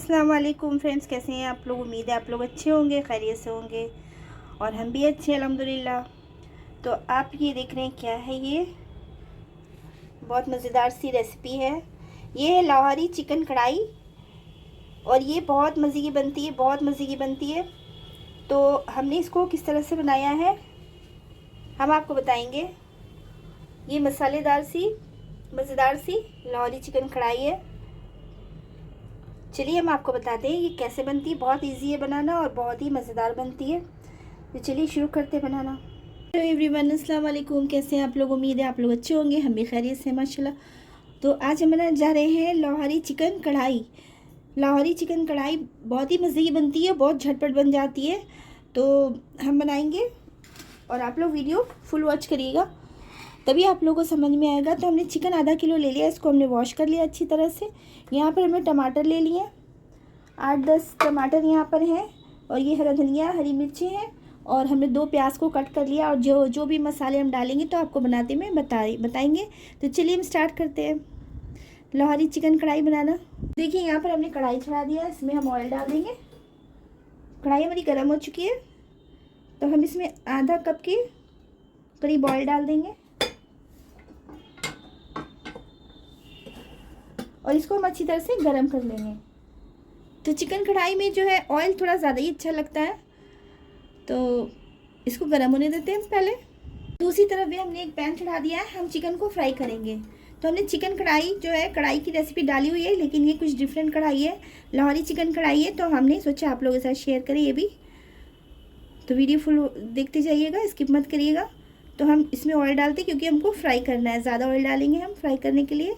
अस्सलाम वालेकुम फ्रेंड्स, कैसे हैं आप लोग। उम्मीद है आप लोग अच्छे होंगे, खैरियत से होंगे और हम भी अच्छे हैं अल्हम्दुलिल्लाह। तो आप ये देख रहे हैं क्या है, ये बहुत मज़ेदार सी रेसिपी है। ये है लाहौरी चिकन कढ़ाई और ये बहुत मज़े की बनती है, बहुत मज़े की बनती है। तो हमने इसको किस तरह से बनाया है हम आपको बताएंगे। ये मसालेदार सी मज़ेदार सी लाहौरी चिकन कढ़ाई है। चलिए हम आपको बताते हैं ये कैसे बनती है। बहुत इजी है बनाना और बहुत ही मज़ेदार बनती है। तो चलिए शुरू करते हैं बनाना। तो एवरीवन, अस्सलाम वालेकुम, कैसे हैं आप लोग। उम्मीद है आप लोग अच्छे होंगे, हम भी खैरियत से माशाल्लाह। तो आज हम बनाने जा रहे हैं लाहौरी चिकन कढ़ाई। लाहौरी चिकन कढ़ाई बहुत ही मज़े की बनती है, बहुत झटपट बन जाती है। तो हम बनाएंगे और आप लोग वीडियो फुल वॉच करिएगा, तभी आप लोगों को समझ में आएगा। तो हमने चिकन आधा किलो ले लिया, इसको हमने वॉश कर लिया अच्छी तरह से। यहाँ पर हमने टमाटर ले लिए, 8-10 टमाटर यहाँ पर हैं, और ये हरा धनिया, हरी मिर्ची हैं, और हमने 2 प्याज को कट कर लिया। और जो भी मसाले हम डालेंगे तो आपको बनाते में बताएंगे। तो चलिए हम स्टार्ट करते हैं लाहौरी चिकन कढ़ाई बनाना। देखिए यहाँ पर हमने कढ़ाई चढ़ा दिया, इसमें हम ऑयल डाल देंगे। कढ़ाई हमारी गर्म हो चुकी है, तो हम इसमें आधा कप की करीब ऑयल डाल देंगे और इसको हम अच्छी तरह से गर्म कर लेंगे। तो चिकन कढ़ाई में जो है ऑयल थोड़ा ज़्यादा ही अच्छा लगता है, तो इसको गर्म होने देते हैं पहले। दूसरी तरफ भी हमने एक पैन चढ़ा दिया है, हम चिकन को फ्राई करेंगे। तो हमने चिकन कढ़ाई जो है, कढ़ाई की रेसिपी डाली हुई है, लेकिन ये कुछ डिफरेंट कढ़ाई है, लाहौरी चिकन कढ़ाई है। तो हमने सोचा आप लोगों के साथ शेयर करें ये भी। तो वीडियो फुल देखते जाइएगा, स्किप मत करिएगा। तो हम इसमें ऑयल डालते हैं क्योंकि हमको फ्राई करना है, ज़्यादा ऑयल डालेंगे हम फ्राई करने के लिए।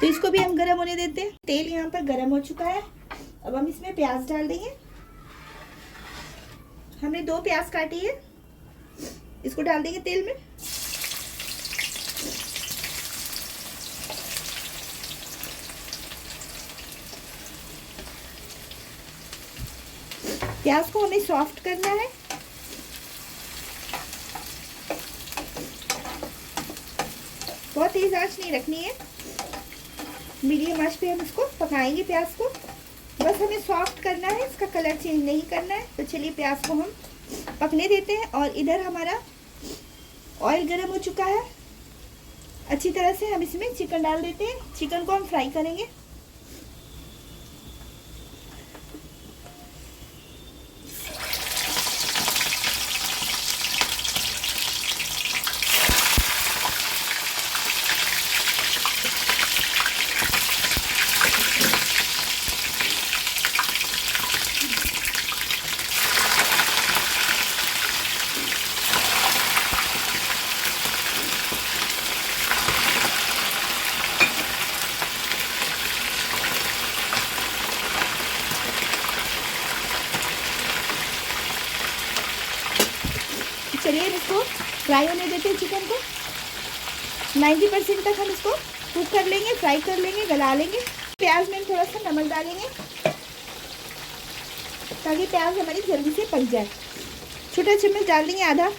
तो इसको भी हम गर्म होने देते हैं। तेल यहाँ पर गर्म हो चुका है, अब हम इसमें प्याज डाल देंगे। हमने 2 प्याज काटी है, इसको डाल देंगे तेल में। प्याज को हमें सॉफ्ट करना है। बहुत तेज आंच नहीं रखनी है, मीडियम आंच पे हम इसको पकाएंगे प्याज को। बस हमें सॉफ्ट करना है, इसका कलर चेंज नहीं करना है। तो चलिए प्याज को हम पकने देते हैं। और इधर हमारा ऑयल गर्म हो चुका है अच्छी तरह से। हम इसमें चिकन डाल देते हैं, चिकन को हम फ्राई करेंगे। चलिए इसको फ्राई होने देते हैं। चिकन को 90% तक हम इसको कुक कर लेंगे, फ्राई कर लेंगे, गला लेंगे। प्याज में थोड़ा सा नमक डालेंगे ताकि प्याज हमारी जल्दी से पक जाए। छोटा चम्मच डाल देंगे, आधा।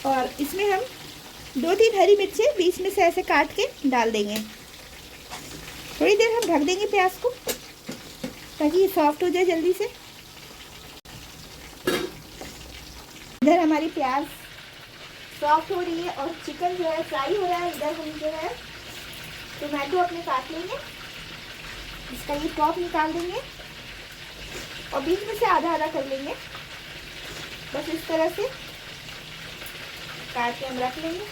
और इसमें हम 2-3 हरी मिर्चें बीच में से ऐसे काट के डाल देंगे। थोड़ी देर हम ढक देंगे प्याज को ताकि ये सॉफ्ट हो जाए जल्दी से। इधर हमारी प्याज सॉफ्ट हो रही है और चिकन जो है फ्राई हो रहा है। इधर हम जो है टोमेटो अपने काट लेंगे, इसका ये टॉप निकाल देंगे और बीच में से आधा आधा कर लेंगे। बस इस तरह से काट के हम रख लेंगे।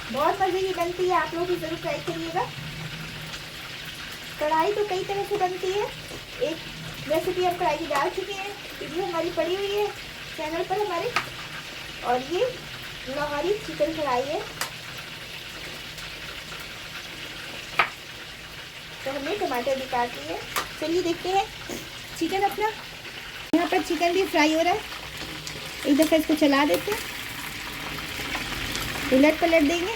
बहुत मज़े की बनती है, आप लोग भी ज़रूर ट्राई करिएगा। कढ़ाई तो कई तरह से बनती है, एक रेसिपी हम कढ़ाई की डाल चुके हैं, वीडियो हमारी पड़ी हुई है चैनल पर हमारे। और ये लाहौरी चिकन कढ़ाई है, हमने टमाटर भी काट लिए। चलिए देखते हैं चिकन अपना। यहाँ पर चिकन भी फ्राई हो रहा है। एक दफ़ा इसको चला देते हैं, उलट पलट देंगे।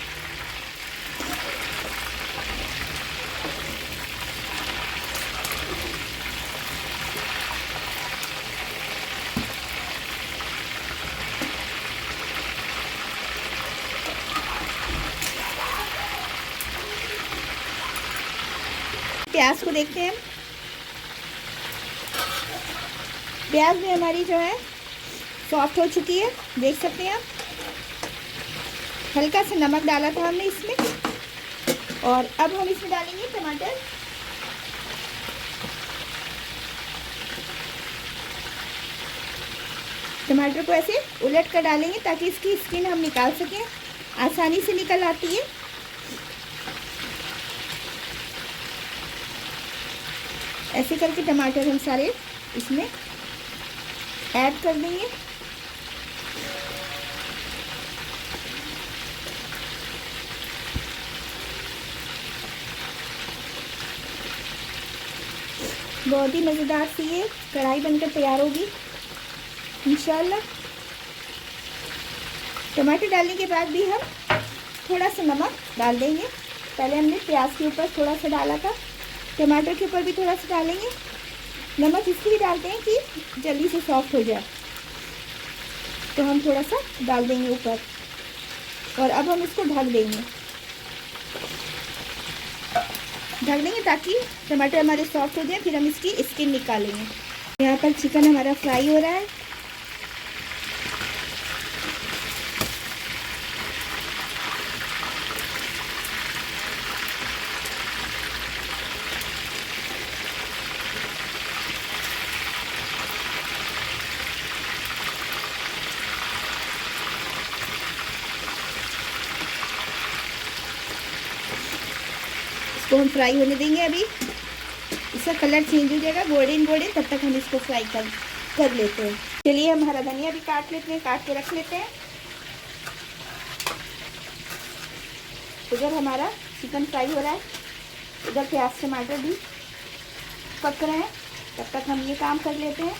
प्याज को देखते हैं। प्याज में हमारी जो है सॉफ्ट हो चुकी है, देख सकते हैं आप। हल्का सा नमक डाला था हमने इसमें, और अब हम इसमें डालेंगे टमाटर। टमाटर को ऐसे उलट कर डालेंगे ताकि इसकी स्किन हम निकाल सकें, आसानी से निकल आती है। ऐसे करके टमाटर हम सारे इसमें ऐड कर देंगे। बहुत ही मज़ेदार सी ये कढ़ाई बनकर तैयार होगी इंशाल्लाह। टमाटर डालने के बाद भी हम थोड़ा सा नमक डाल देंगे। पहले हमने प्याज के ऊपर थोड़ा सा डाला था, टमाटर के ऊपर भी थोड़ा सा डालेंगे। नमक इसलिए डालते हैं कि जल्दी से सॉफ्ट हो जाए, तो हम थोड़ा सा डाल देंगे ऊपर। और अब हम इसको ढक देंगे ताकि टमाटर हमारे सॉफ्ट हो जाए। फिर हम इसकी स्किन निकालेंगे। यहाँ पर चिकन हमारा फ्राई हो रहा है। इसको हम फ्राई होने देंगे। अभी इसका कलर चेंज हो जाएगा गोल्डन गोल्डन, तब तक हम इसको फ्राई कर लेते हैं। चलिए हम हरा धनिया भी काट लेते हैं, काट के रख लेते हैं। उधर हमारा चिकन फ्राई हो रहा है, उधर प्याज टमाटर भी पक रहे हैं, तब तक हम ये काम कर लेते हैं।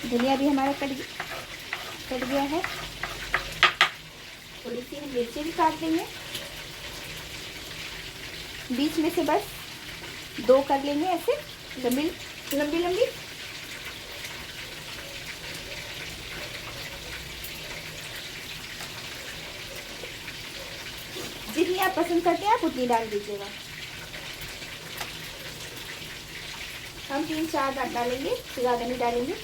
धनिया भी हमारा कट गया है। थोड़ी सी हम मिर्ची भी काट लेंगे, बीच में से बस 2 कर लेंगे ऐसे लंबी लंबी। जितनी आप पसंद करते हैं आप उतनी डाल दीजिएगा। हम 3-4 डालेंगे, ज़्यादा नहीं डालेंगे।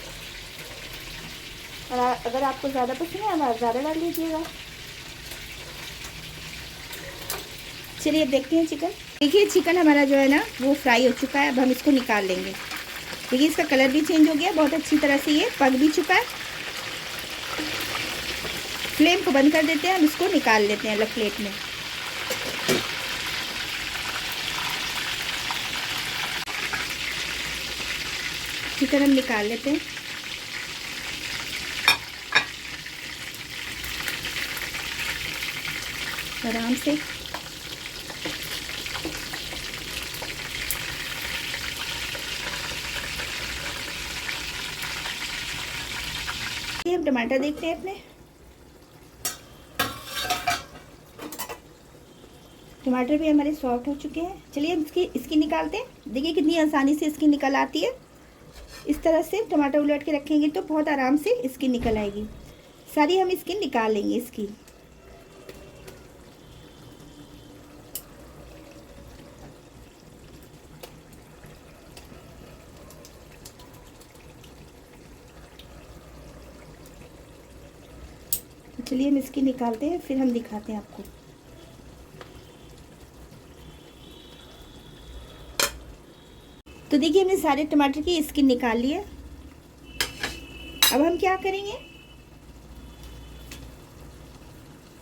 और अगर आपको ज़्यादा पसंद है आप ज़्यादा डाल लीजिएगा। चलिए अब देखते हैं चिकन। देखिए चिकन हमारा जो है ना वो फ्राई हो चुका है। अब हम इसको निकाल लेंगे। देखिए इसका कलर भी चेंज हो गया, बहुत अच्छी तरह से ये पक भी चुका है। फ्लेम को बंद कर देते हैं, हम इसको निकाल लेते हैं अलग प्लेट में। चिकन हम निकाल लेते हैं। आराम से हम टमाटर देखते हैं अपने। टमाटर भी हमारे सॉफ्ट हो चुके हैं। चलिए हम इसकी निकालते हैं। देखिए कितनी आसानी से इसकी निकल आती है। इस तरह से टमाटर उलट के रखेंगे तो बहुत आराम से इसकी निकल आएगी। सारी हम इसकी निकाल लेंगे इसकी। चलिए हम इसकी निकालते हैं, फिर हम दिखाते हैं आपको। तो देखिए हमने सारे टमाटर की स्किन निकाल ली है। अब हम क्या करेंगे,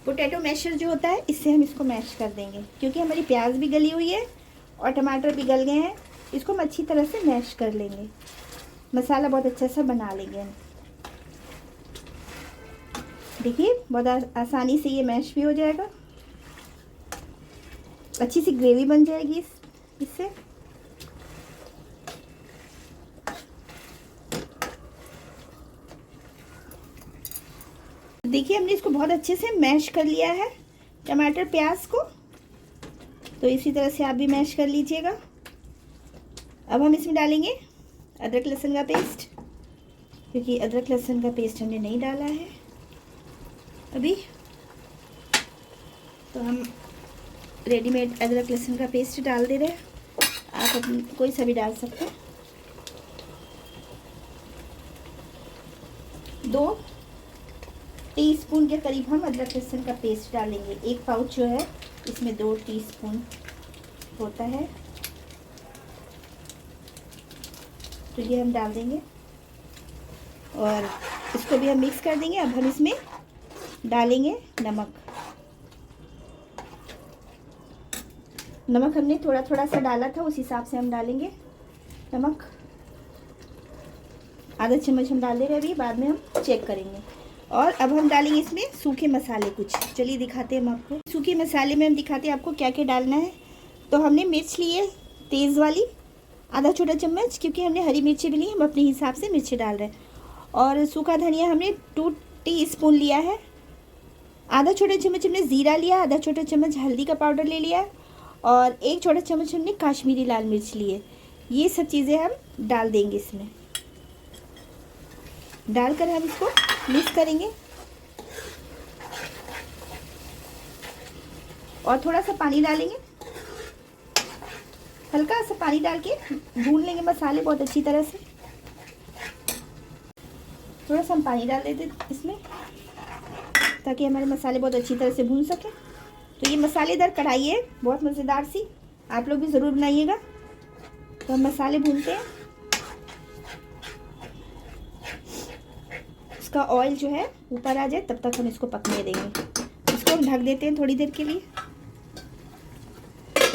पोटैटो मैशर जो होता है इससे हम इसको मैश कर देंगे, क्योंकि हमारी प्याज भी गली हुई है और टमाटर भी गल गए हैं। इसको हम अच्छी तरह से मैश कर लेंगे, मसाला बहुत अच्छा सा बना लेंगे हम। देखिए बहुत आसानी से ये मैश भी हो जाएगा, अच्छी सी ग्रेवी बन जाएगी इससे। देखिए हमने इसको बहुत अच्छे से मैश कर लिया है टमाटर प्याज को, तो इसी तरह से आप भी मैश कर लीजिएगा। अब हम इसमें डालेंगे अदरक लहसुन का पेस्ट, क्योंकि अदरक लहसुन का पेस्ट हमने नहीं डाला है अभी, तो हम रेडीमेड अदरक लहसुन का पेस्ट डाल दे रहे हैं। आप अपनी कोई सा भी डाल सकते हैं। 2 टीस्पून के करीब हम अदरक लहसुन का पेस्ट डालेंगे। 1 पाउच जो है इसमें 2 टीस्पून होता है, तो ये हम डाल देंगे और इसको भी हम मिक्स कर देंगे। अब हम इसमें डालेंगे नमक। नमक हमने थोड़ा थोड़ा सा डाला था, उस हिसाब से हम डालेंगे नमक। आधा चम्मच हम डाल दे रहे हैं, अभी बाद में हम चेक करेंगे। और अब हम डालेंगे इसमें सूखे मसाले कुछ, चलिए दिखाते हैं हम आपको। सूखे मसाले में हम दिखाते हैं आपको क्या क्या डालना है। तो हमने मिर्च ली है तेज़ वाली, आधा छोटा चम्मच, क्योंकि हमने हरी मिर्ची भी ली, हम अपने हिसाब से मिर्ची डाल रहे हैं। और सूखा धनिया हमने 2 टीस्पून लिया है। आधा छोटा चम्मच हमने ज़ीरा लिया, आधा छोटा चम्मच हल्दी का पाउडर ले लिया, और 1 छोटा चम्मच हमने काश्मीरी लाल मिर्च ली है। ये सब चीज़ें हम डाल देंगे इसमें। डालकर हम इसको मिक्स करेंगे और थोड़ा सा पानी डालेंगे, हल्का सा पानी डाल के भून लेंगे मसाले बहुत अच्छी तरह से। थोड़ा सा हम पानी डाल देते इसमें, ताकि हमारे मसाले बहुत अच्छी तरह से भून सके। तो ये मसालेदार कढ़ाई है, बहुत मज़ेदार सी, आप लोग भी ज़रूर बनाइएगा। तो हम मसाले भूनते हैं, इसका ऑयल जो है ऊपर आ जाए तब तक हम इसको पकने देंगे। इसको हम ढक देते हैं थोड़ी देर के लिए।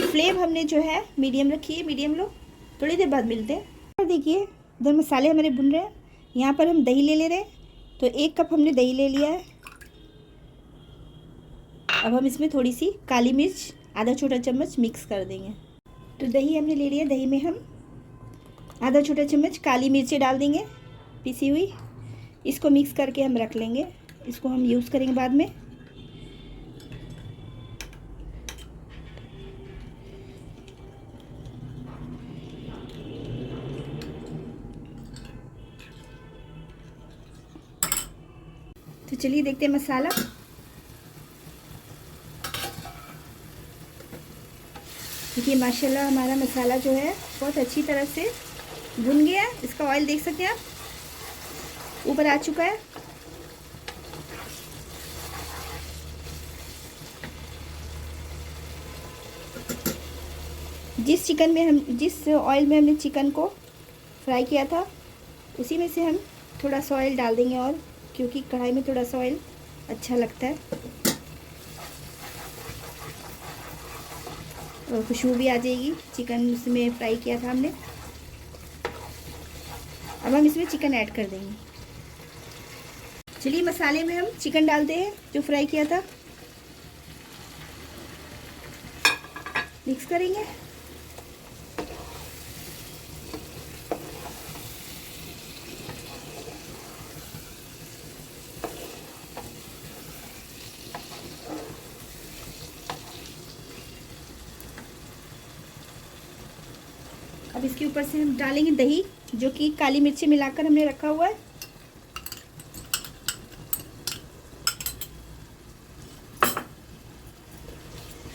फ्लेम हमने जो है मीडियम रखी है, मीडियम लो, थोड़ी देर बाद मिलते हैं। और देखिए इधर मसाले हमारे भुन रहे हैं। यहाँ पर हम दही ले रहे हैं, तो 1 कप हमने दही ले लिया है। अब हम इसमें थोड़ी सी काली मिर्च आधा छोटा चम्मच मिक्स कर देंगे। तो दही हमने ले लिया, दही में हम आधा छोटा चम्मच काली मिर्ची डाल देंगे पिसी हुई। इसको मिक्स करके हम रख लेंगे, इसको हम यूज़ करेंगे बाद में। तो चलिए देखते हैं मसाला। देखिए माशाल्लाह हमारा मसाला जो है बहुत अच्छी तरह से भुन गया। इसका ऑयल देख सकते हैं आप, ऊपर आ चुका है। जिस ऑयल में हमने चिकन को फ्राई किया था, उसी में से हम थोड़ा सा ऑयल डाल देंगे, और क्योंकि कढ़ाई में थोड़ा सा ऑयल अच्छा लगता है और खुशबू भी आ जाएगी। चिकन उसमें फ्राई किया था हमने। अब हम इसमें चिकन ऐड कर देंगे। चलिए मसाले में हम चिकन डालते हैं जो फ्राई किया था, मिक्स करेंगे। अब इसके ऊपर से हम डालेंगे दही, जो कि काली मिर्ची मिलाकर हमने रखा हुआ है।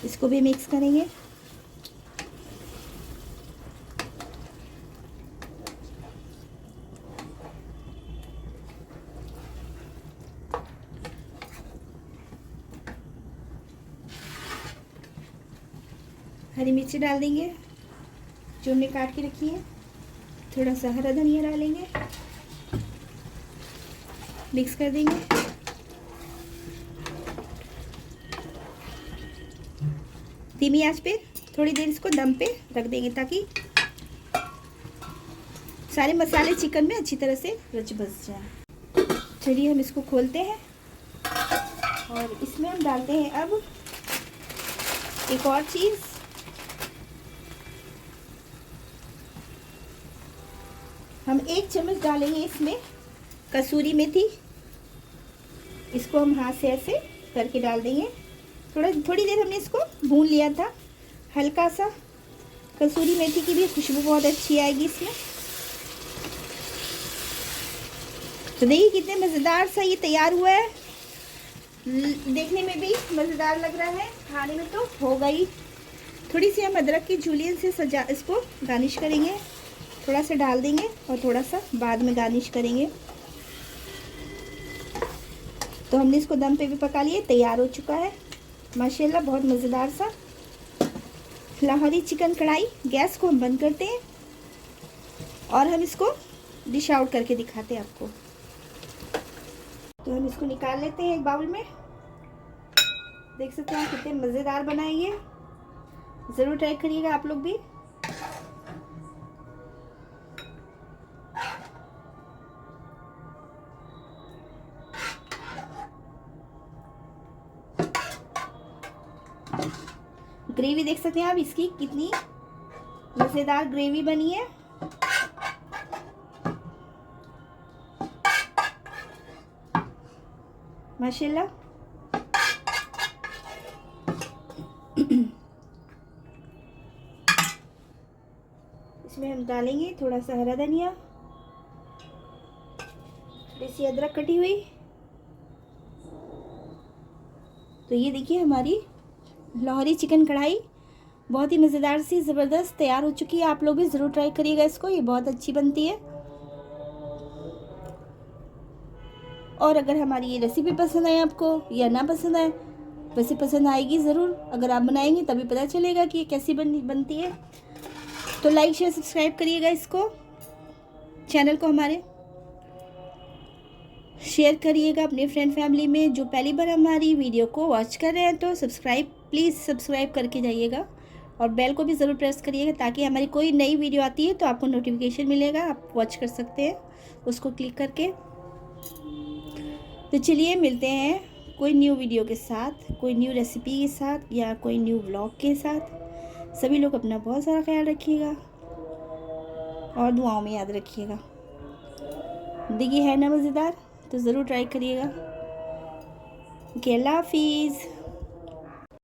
इसको भी मिक्स करेंगे। हरी मिर्ची डाल देंगे जो हमने काट के रखी है। थोड़ा सा हरा धनिया डालेंगे, मिक्स कर देंगे। धीमी आंच पे थोड़ी देर इसको दम पे रख देंगे ताकि सारे मसाले चिकन में अच्छी तरह से रच बस जाए। चलिए हम इसको खोलते हैं और इसमें हम डालते हैं अब एक और चीज़। हम 1 चम्मच डालेंगे इसमें कसूरी मेथी। इसको हम हाथ से ऐसे करके डाल देंगे। थोड़ी देर हमने इसको भून लिया था। हल्का सा कसूरी मेथी की भी खुशबू बहुत अच्छी आएगी इसमें। तो देखिए कितने मज़ेदार सा ये तैयार हुआ है। देखने में भी मज़ेदार लग रहा है, खाने में तो होगा ही। थोड़ी सी हम अदरक की जूलियन से सजा इसको गार्निश करेंगे। थोड़ा सा डाल देंगे और थोड़ा सा बाद में गार्निश करेंगे। तो हमने इसको दम पे भी पका लिए, तैयार हो चुका है माशाल्लाह। बहुत मज़ेदार सा लाहौरी चिकन कढ़ाई। गैस को हम बंद करते हैं और हम इसको डिश आउट करके दिखाते हैं आपको। तो हम इसको निकाल लेते हैं एक बाउल में। देख सकते हैं कितने मज़ेदार बनाए ये। ज़रूर ट्राई करिएगा आप लोग भी। ग्रेवी देख सकते हैं आप इसकी कितनी मज़ेदार ग्रेवी बनी है। माशाल्लाह। इसमें हम डालेंगे थोड़ा सा हरा धनिया, थोड़ी सी अदरक कटी हुई। तो ये देखिए हमारी लाहौरी चिकन कढ़ाई बहुत ही मज़ेदार सी ज़बरदस्त तैयार हो चुकी है। आप लोग भी ज़रूर ट्राई करिएगा इसको, ये बहुत अच्छी बनती है। और अगर हमारी ये रेसिपी पसंद आए आपको या ना पसंद आए, वैसे पसंद आएगी ज़रूर। अगर आप बनाएंगे तभी पता चलेगा कि ये कैसी बनती है। तो लाइक शेयर सब्सक्राइब करिएगा इसको, चैनल को हमारे शेयर करिएगा अपने फ्रेंड फैमिली में। जो पहली बार हमारी वीडियो को वॉच कर रहे हैं तो प्लीज़ सब्सक्राइब करके जाइएगा और बेल को भी ज़रूर प्रेस करिएगा ताकि हमारी कोई नई वीडियो आती है तो आपको नोटिफिकेशन मिलेगा, आप वॉच कर सकते हैं उसको क्लिक करके। तो चलिए मिलते हैं कोई न्यू वीडियो के साथ, कोई न्यू रेसिपी के साथ या कोई न्यू व्लॉग के साथ। सभी लोग अपना बहुत सारा ख्याल रखिएगा और दुआओं में याद रखिएगा। देखिए है ना मज़ेदार, तो ज़रूर ट्राई करिएगा। ओके, अल्लाह हाफिज़।